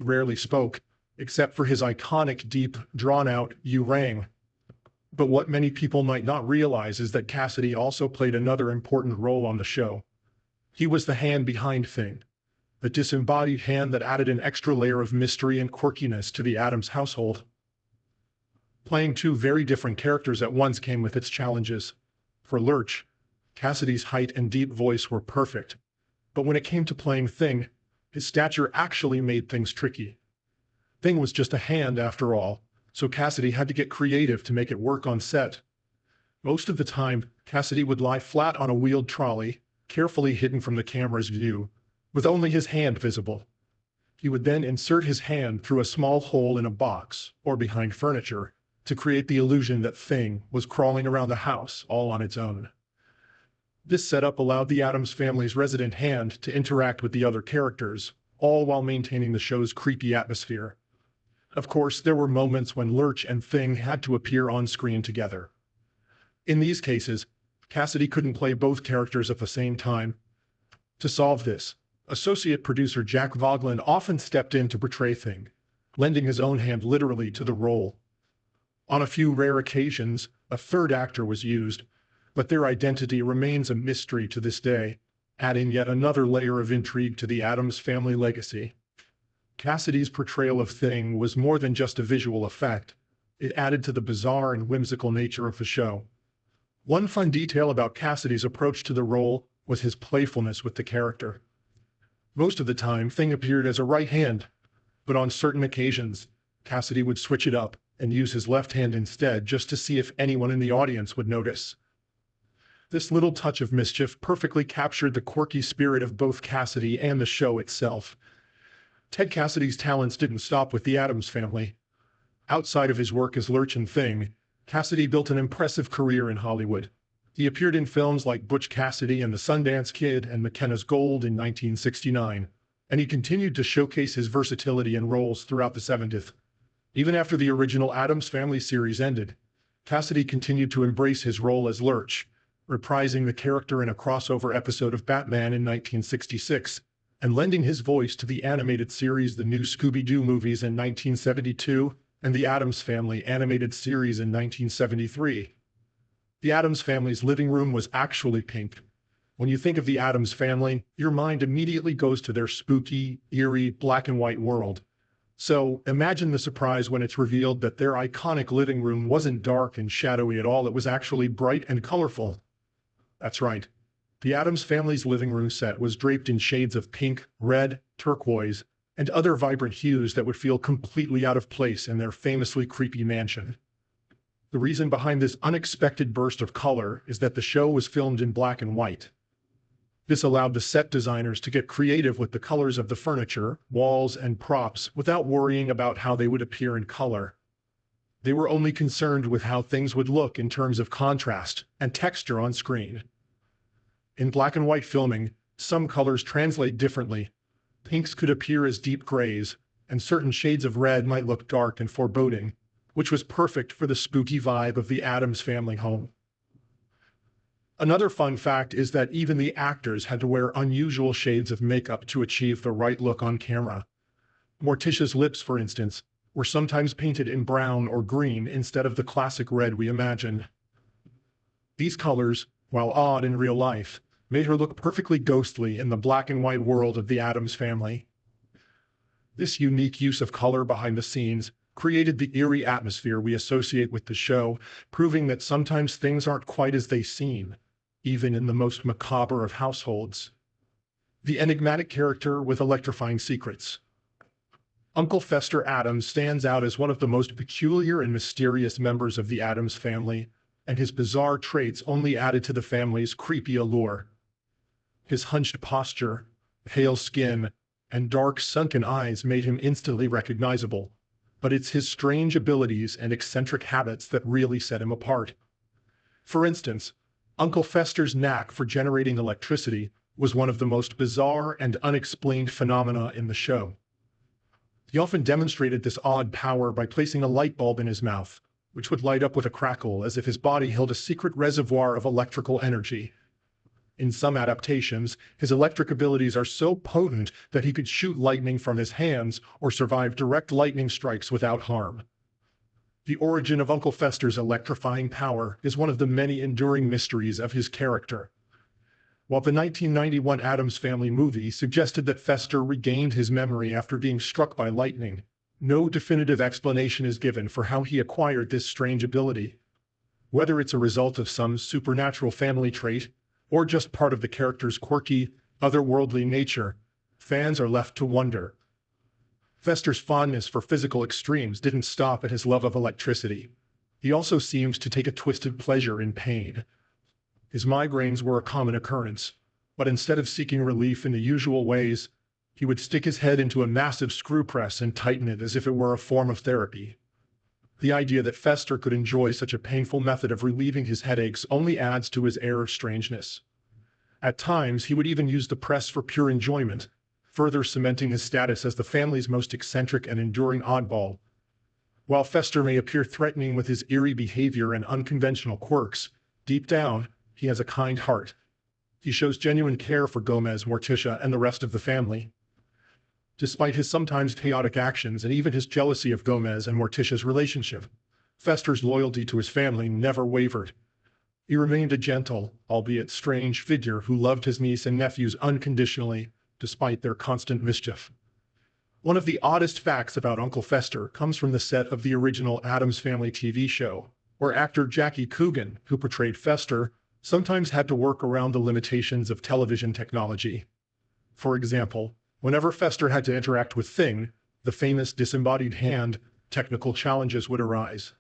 rarely spoke, except for his iconic deep, drawn-out "you rang." But what many people might not realize is that Cassidy also played another important role on the show. He was the hand behind Thing, the disembodied hand that added an extra layer of mystery and quirkiness to the Addams household. Playing two very different characters at once came with its challenges. For Lurch, Cassidy's height and deep voice were perfect, but when it came to playing Thing, his stature actually made things tricky. Thing was just a hand after all, so Cassidy had to get creative to make it work on set. Most of the time, Cassidy would lie flat on a wheeled trolley, carefully hidden from the camera's view, with only his hand visible. He would then insert his hand through a small hole in a box or behind furniture to create the illusion that Thing was crawling around the house all on its own. This setup allowed the Addams family's resident hand to interact with the other characters, all while maintaining the show's creepy atmosphere. Of course, there were moments when Lurch and Thing had to appear on screen together. In these cases, Cassidy couldn't play both characters at the same time. To solve this, associate producer Jack Voglin often stepped in to portray Thing, lending his own hand literally to the role. On a few rare occasions, a third actor was used, but their identity remains a mystery to this day, adding yet another layer of intrigue to the Addams family legacy. Cassidy's portrayal of Thing was more than just a visual effect. It added to the bizarre and whimsical nature of the show. One fun detail about Cassidy's approach to the role was his playfulness with the character. Most of the time, Thing appeared as a right hand, but on certain occasions, Cassidy would switch it up and use his left hand instead just to see if anyone in the audience would notice. This little touch of mischief perfectly captured the quirky spirit of both Cassidy and the show itself. Ted Cassidy's talents didn't stop with the Addams family. Outside of his work as Lurch and Thing, Cassidy built an impressive career in Hollywood. He appeared in films like Butch Cassidy and the Sundance Kid and McKenna's Gold in 1969, and he continued to showcase his versatility in roles throughout the 70s. Even after the original Addams Family series ended, Cassidy continued to embrace his role as Lurch, reprising the character in a crossover episode of Batman in 1966, and lending his voice to the animated series The New Scooby-Doo movies in 1972 and the Addams Family animated series in 1973. The Addams Family's living room was actually pink. When you think of the Addams Family, your mind immediately goes to their spooky, eerie, black and white world. So imagine the surprise when it's revealed that their iconic living room wasn't dark and shadowy at all, it was actually bright and colorful. That's right. The Addams family's living room set was draped in shades of pink, red, turquoise, and other vibrant hues that would feel completely out of place in their famously creepy mansion. The reason behind this unexpected burst of color is that the show was filmed in black and white. This allowed the set designers to get creative with the colors of the furniture, walls, and props without worrying about how they would appear in color. They were only concerned with how things would look in terms of contrast and texture on screen. In black and white filming, some colors translate differently. Pinks could appear as deep grays, and certain shades of red might look dark and foreboding, which was perfect for the spooky vibe of the Addams family home. Another fun fact is that even the actors had to wear unusual shades of makeup to achieve the right look on camera. Morticia's lips, for instance, were sometimes painted in brown or green instead of the classic red we imagine. These colors, while odd in real life, made her look perfectly ghostly in the black and white world of the Addams family. This unique use of color behind the scenes created the eerie atmosphere we associate with the show, proving that sometimes things aren't quite as they seem, even in the most macabre of households. The enigmatic character with electrifying secrets. Uncle Fester Addams stands out as one of the most peculiar and mysterious members of the Addams family, and his bizarre traits only added to the family's creepy allure. His hunched posture, pale skin, and dark sunken eyes made him instantly recognizable, but it's his strange abilities and eccentric habits that really set him apart. For instance, Uncle Fester's knack for generating electricity was one of the most bizarre and unexplained phenomena in the show. He often demonstrated this odd power by placing a light bulb in his mouth, which would light up with a crackle as if his body held a secret reservoir of electrical energy. In some adaptations, his electric abilities are so potent that he could shoot lightning from his hands or survive direct lightning strikes without harm. The origin of Uncle Fester's electrifying power is one of the many enduring mysteries of his character. While the 1991 Addams Family movie suggested that Fester regained his memory after being struck by lightning, no definitive explanation is given for how he acquired this strange ability. Whether it's a result of some supernatural family trait, or just part of the character's quirky, otherworldly nature, fans are left to wonder. Fester's fondness for physical extremes didn't stop at his love of electricity. He also seemed to take a twisted pleasure in pain. His migraines were a common occurrence, but instead of seeking relief in the usual ways, he would stick his head into a massive screw press and tighten it as if it were a form of therapy. The idea that Fester could enjoy such a painful method of relieving his headaches only adds to his air of strangeness. At times, he would even use the press for pure enjoyment, further cementing his status as the family's most eccentric and enduring oddball. While Fester may appear threatening with his eerie behavior and unconventional quirks, deep down, he has a kind heart. He shows genuine care for Gomez, Morticia, and the rest of the family. Despite his sometimes chaotic actions and even his jealousy of Gomez and Morticia's relationship, Fester's loyalty to his family never wavered. He remained a gentle, albeit strange, figure who loved his niece and nephews unconditionally, despite their constant mischief. One of the oddest facts about Uncle Fester comes from the set of the original Addams Family TV show, where actor Jackie Coogan, who portrayed Fester, sometimes had to work around the limitations of television technology. For example, whenever Fester had to interact with Thing, the famous disembodied hand, technical challenges would arise.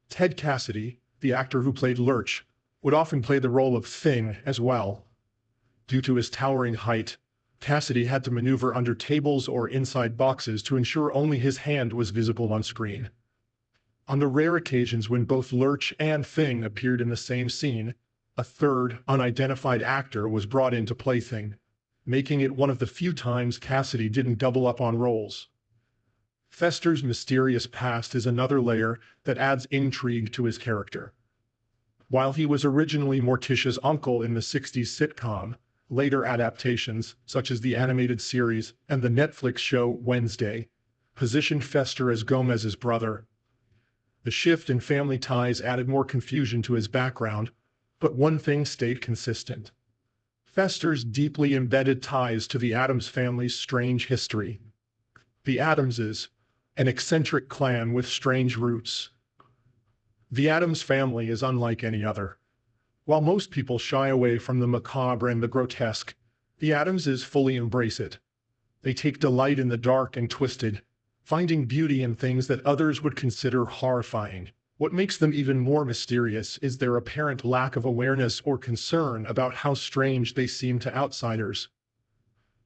Ted Cassidy, the actor who played Lurk, would often play the role of Thing as well. Due to his towering height, Cassidy had to maneuver under tables or inside boxes to ensure only his hand was visible on screen. On the rare occasions when both Lurk and Thing appeared in the same scene, a third, unidentified actor was brought in to play Thing, making it one of the few times Cassidy didn't double up on roles. Fester's mysterious past is another layer that adds intrigue to his character. While he was originally Morticia's uncle in the 60s sitcom, later adaptations, such as the animated series and the Netflix show Wednesday, positioned Fester as Gomez's brother. The shift in family ties added more confusion to his background, but one thing stayed consistent: Fester's deeply embedded ties to the Addams family's strange history. The Addamses, an eccentric clan with strange roots. The Addams family is unlike any other. While most people shy away from the macabre and the grotesque, the Addamses fully embrace it. They take delight in the dark and twisted, finding beauty in things that others would consider horrifying. What makes them even more mysterious is their apparent lack of awareness or concern about how strange they seem to outsiders.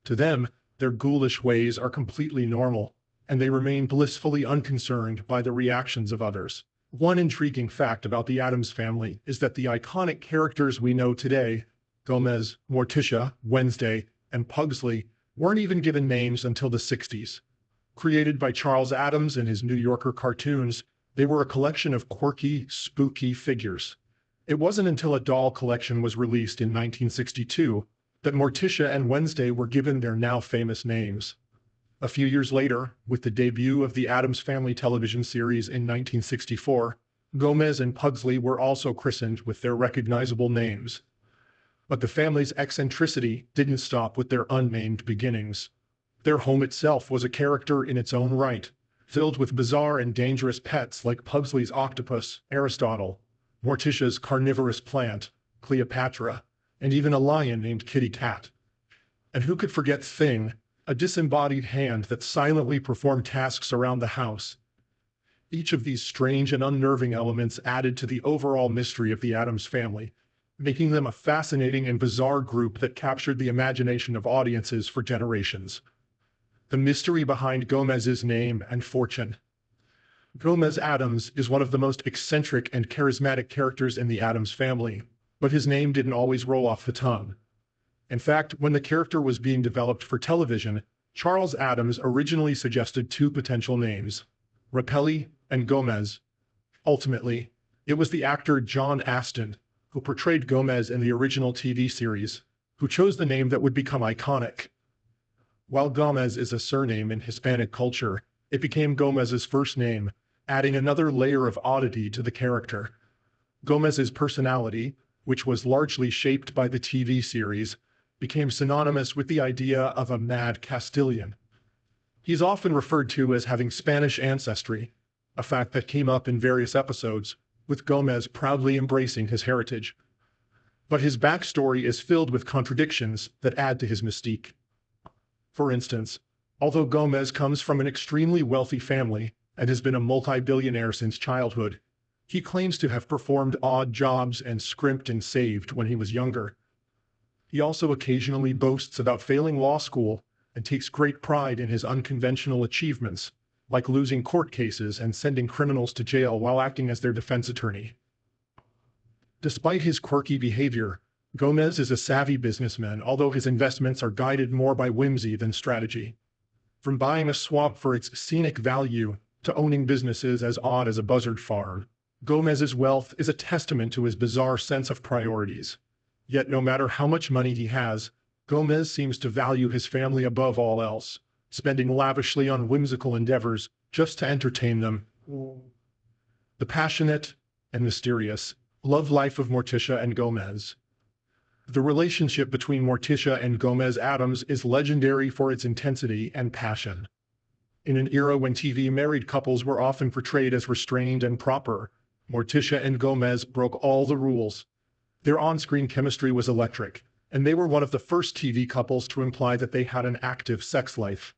To them, their ghoulish ways are completely normal, and they remain blissfully unconcerned by the reactions of others. One intriguing fact about the Addams family is that the iconic characters we know today, Gomez, Morticia, Wednesday, and Pugsley, weren't even given names until the 60s. Created by Charles Addams in his New Yorker cartoons, they were a collection of quirky, spooky figures. It wasn't until a doll collection was released in 1962 that Morticia and Wednesday were given their now famous names. A few years later, with the debut of the Addams Family television series in 1964, Gomez and Pugsley were also christened with their recognizable names. But the family's eccentricity didn't stop with their unnamed beginnings. Their home itself was a character in its own right, filled with bizarre and dangerous pets like Pugsley's octopus, Aristotle, Morticia's carnivorous plant, Cleopatra, and even a lion named Kitty Cat. And who could forget Thing, a disembodied hand that silently performed tasks around the house? Each of these strange and unnerving elements added to the overall mystery of the Addams family, making them a fascinating and bizarre group that captured the imagination of audiences for generations. The mystery behind Gomez's name and fortune. Gomez Addams is one of the most eccentric and charismatic characters in the Addams family, but his name didn't always roll off the tongue. In fact, when the character was being developed for television, Charles Addams originally suggested two potential names, Rapelli and Gomez. Ultimately, it was the actor John Astin, who portrayed Gomez in the original TV series, who chose the name that would become iconic. While Gomez is a surname in Hispanic culture, it became Gomez's first name, adding another layer of oddity to the character. Gomez's personality, which was largely shaped by the TV series, became synonymous with the idea of a mad Castilian. He's often referred to as having Spanish ancestry, a fact that came up in various episodes, with Gomez proudly embracing his heritage. But his backstory is filled with contradictions that add to his mystique. For instance, although Gomez comes from an extremely wealthy family and has been a multi-billionaire since childhood, he claims to have performed odd jobs and scrimped and saved when he was younger. He also occasionally boasts about failing law school and takes great pride in his unconventional achievements, like losing court cases and sending criminals to jail while acting as their defense attorney. Despite his quirky behavior, Gomez is a savvy businessman, although his investments are guided more by whimsy than strategy. From buying a swamp for its scenic value to owning businesses as odd as a buzzard farm, Gomez's wealth is a testament to his bizarre sense of priorities. Yet no matter how much money he has, Gomez seems to value his family above all else, spending lavishly on whimsical endeavors just to entertain them. The passionate and mysterious love life of Morticia and Gomez. The relationship between Morticia and Gomez Addams is legendary for its intensity and passion. In an era when TV married couples were often portrayed as restrained and proper, Morticia and Gomez broke all the rules. Their on-screen chemistry was electric, and they were one of the first TV couples to imply that they had an active sex life.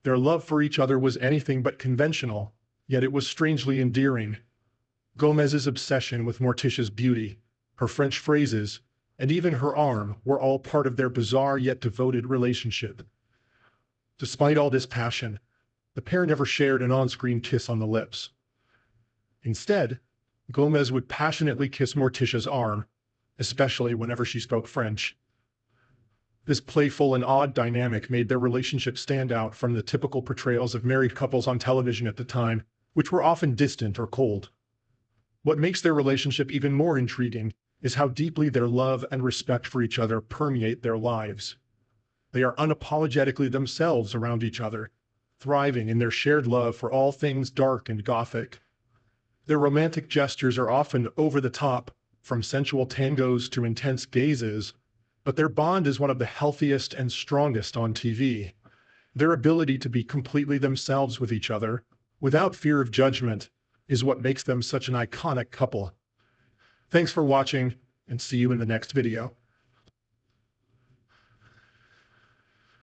Their love for each other was anything but conventional, yet it was strangely endearing. Gomez's obsession with Morticia's beauty, her French phrases, and even her arm were all part of their bizarre yet devoted relationship. Despite all this passion, the pair never shared an on-screen kiss on the lips. Instead, Gomez would passionately kiss Morticia's arm, especially whenever she spoke French. This playful and odd dynamic made their relationship stand out from the typical portrayals of married couples on television at the time, which were often distant or cold. What makes their relationship even more intriguing is how deeply their love and respect for each other permeate their lives. They are unapologetically themselves around each other, thriving in their shared love for all things dark and gothic. Their romantic gestures are often over the top, from sensual tangos to intense gazes, but their bond is one of the healthiest and strongest on TV. Their ability to be completely themselves with each other, without fear of judgment, is what makes them such an iconic couple. Thanks for watching, and see you in the next video.